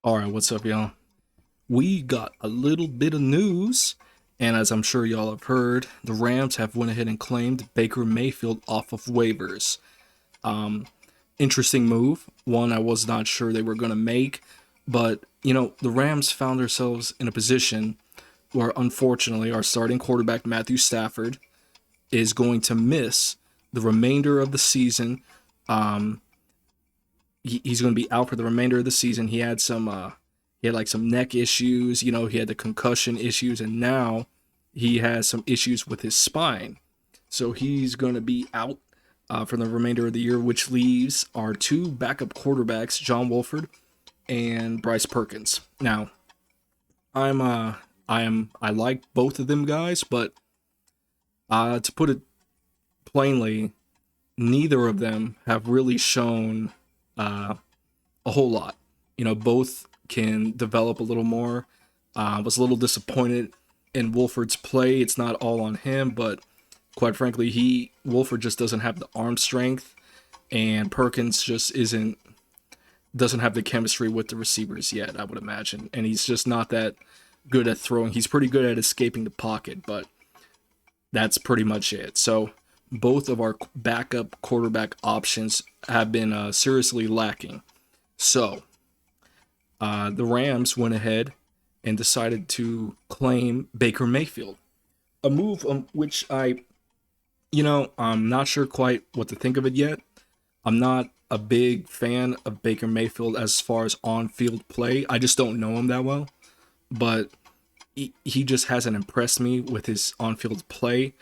All right, what's up, y'all? We got a little bit of news, and as I'm sure y'all have heard, the Rams have went ahead and claimed Baker Mayfield off of waivers. Interesting move, one I was not sure they were going to make, but the Rams found themselves in a position where unfortunately our starting quarterback Matthew Stafford is going to miss the remainder of the season. He's going to be out for the remainder of the season. He had like some neck issues, he had the concussion issues, and now he has some issues with his spine. So he's going to be out for the remainder of the year, which leaves our two backup quarterbacks, John Wolford and Bryce Perkins. Now, I like both of them guys, but to put it plainly, neither of them have really shown a whole lot. Both can develop a little more. Was a little disappointed in Wolford's play. It's not all on him, but quite frankly, Wolford just doesn't have the arm strength, and Perkins just doesn't have the chemistry with the receivers yet, I would imagine. And he's just not that good at throwing. He's pretty good at escaping the pocket, but that's pretty much it. So both of our backup quarterback options have been seriously lacking. So the Rams went ahead and decided to claim Baker Mayfield, a move which I'm not sure quite what to think of it yet. I'm not a big fan of Baker Mayfield as far as on-field play. I just don't know him that well, but he just hasn't impressed me with his on-field play.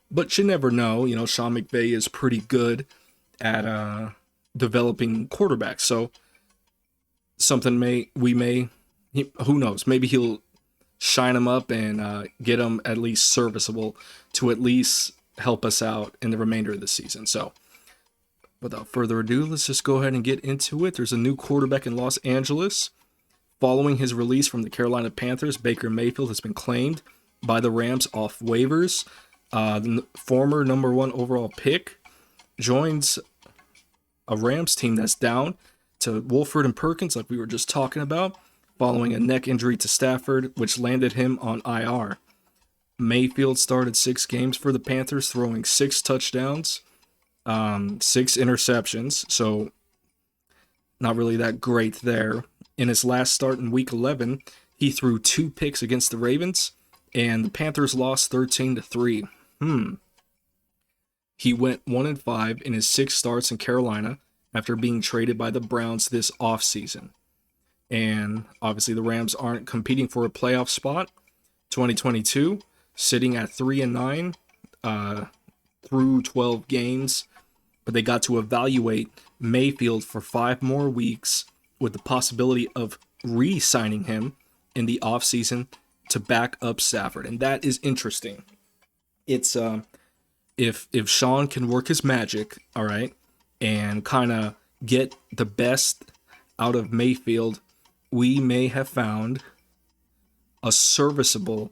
But you never know. Sean McVay is pretty good at developing quarterbacks. So something who knows? Maybe he'll shine him up and get him at least serviceable to at least help us out in the remainder of the season. So without further ado, let's just go ahead and get into it. There's a new quarterback in Los Angeles. Following his release from the Carolina Panthers, Baker Mayfield has been claimed by the Rams off waivers. The former number one overall pick joins a Rams team that's down to Wolford and Perkins, like we were just talking about, following a neck injury to Stafford, which landed him on IR. Mayfield started 6 games for the Panthers, throwing 6 touchdowns, 6 interceptions, so not really that great there. In his last start in Week 11, he threw 2 picks against the Ravens, and the Panthers lost 13-3. He went 1-5 in his 6 starts in Carolina after being traded by the Browns this offseason. And obviously the Rams aren't competing for a playoff spot. 2022, sitting at 3-9 through 12 games, but they got to evaluate Mayfield for 5 more weeks with the possibility of re-signing him in the offseason to back up Stafford. And that is interesting. It's if Sean can work his magic, all right, and kind of get the best out of Mayfield, we may have found a serviceable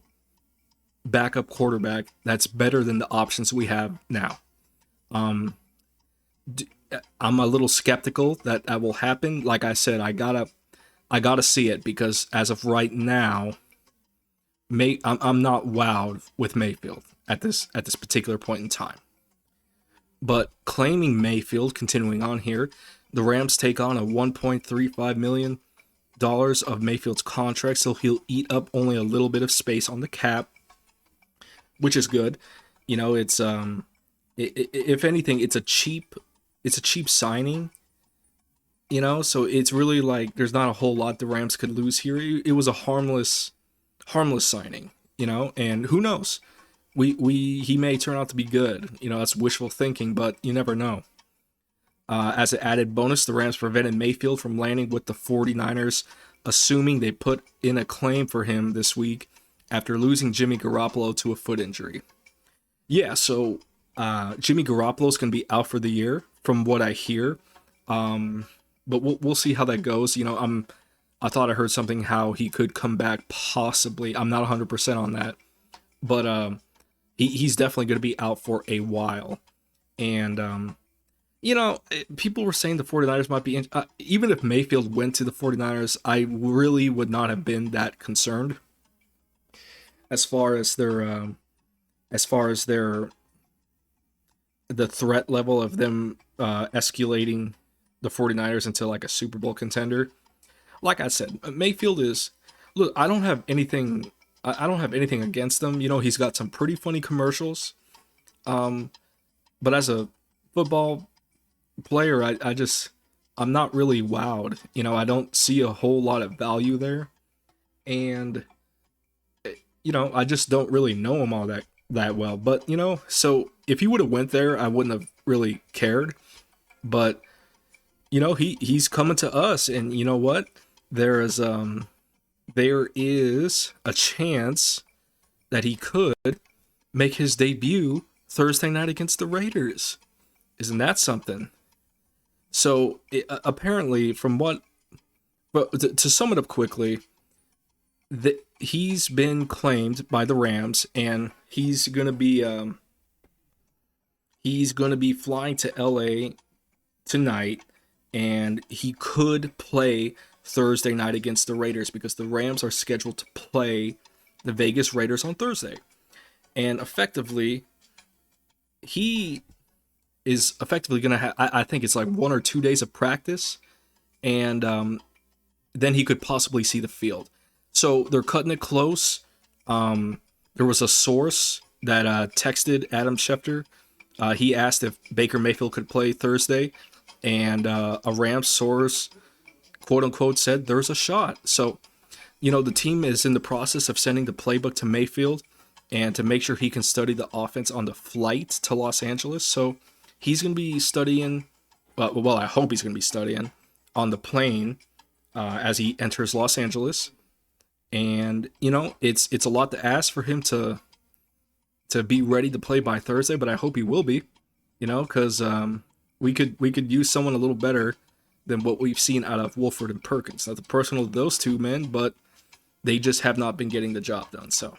backup quarterback that's better than the options we have now. I'm a little skeptical that will happen. Like I said, I gotta see it, because as of right now, I'm not wowed with Mayfield at this particular point in time. But claiming Mayfield, continuing on here, the Rams take on a $1.35 million of Mayfield's contract, so he'll eat up only a little bit of space on the cap, which is good. It's if anything, it's a cheap signing. So it's really like there's not a whole lot the Rams could lose here. It was a harmless signing, and who knows? He may turn out to be good. That's wishful thinking, but you never know. As an added bonus, the Rams prevented Mayfield from landing with the 49ers, assuming they put in a claim for him this week after losing Jimmy Garoppolo to a foot injury. Yeah, so Jimmy Garoppolo's going to be out for the year, from what I hear. But we'll see how that goes. I thought I heard something how he could come back possibly. I'm not 100% on that, but he's definitely going to be out for a while. And People were saying the 49ers might be even if Mayfield went to the 49ers, I really would not have been that concerned as far as their the threat level of them escalating the 49ers into like a Super Bowl contender. Like I said, Mayfield is look, I don't have anything against him. He's got some pretty funny commercials. But as a football player, I'm not really wowed. I don't see a whole lot of value there. And I just don't really know him all that well. But, so if he would have went there, I wouldn't have really cared. But, he's coming to us, and you know what? There is a chance that he could make his debut Thursday night against the Raiders. Isn't that something? So apparently, but to sum it up quickly, he's been claimed by the Rams, and he's gonna be flying to LA tonight, and he could play Thursday night against the Raiders because the Rams are scheduled to play the Vegas Raiders on Thursday. And effectively, he is effectively going to have, I think it's like 1 or 2 days of practice, and then he could possibly see the field. So they're cutting it close. There was a source that texted Adam Schefter. He asked if Baker Mayfield could play Thursday, and a Rams source, quote unquote, said there's a shot. So, the team is in the process of sending the playbook to Mayfield and to make sure he can study the offense on the flight to Los Angeles. So he's going to be studying, well, I hope he's going to be studying on the plane as he enters Los Angeles. And, it's a lot to ask for him to be ready to play by Thursday, but I hope he will be, because we could use someone a little better than what we've seen out of Wolford and Perkins. Not the personal of those two men, but they just have not been getting the job done. So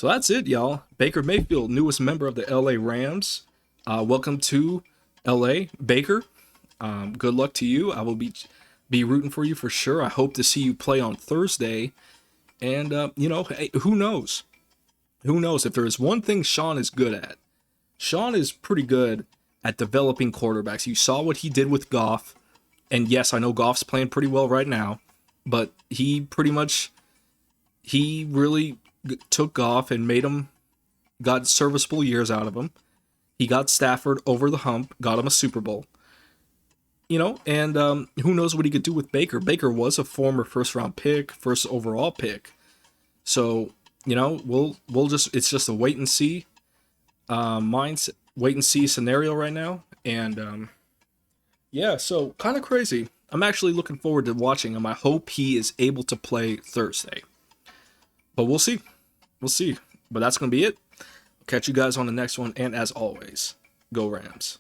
that's it, y'all. Baker Mayfield, newest member of the LA Rams. Welcome to LA, Baker. Good luck to you. I will be rooting for you for sure. I hope to see you play on Thursday. And, hey, who knows? Who knows? If there is one thing Sean is good at, Sean is pretty good at developing quarterbacks. You saw what he did with Goff. And yes, I know Goff's playing pretty well right now, but he really took Goff and got serviceable years out of him. He got Stafford over the hump, got him a Super Bowl. And who knows what he could do with Baker. Baker was a former first overall pick. So, it's just a wait and see wait and see scenario right now. And yeah, so kind of crazy. I'm actually looking forward to watching him. I hope he is able to play Thursday. But we'll see. We'll see. But that's going to be it. Catch you guys on the next one. And as always, go Rams.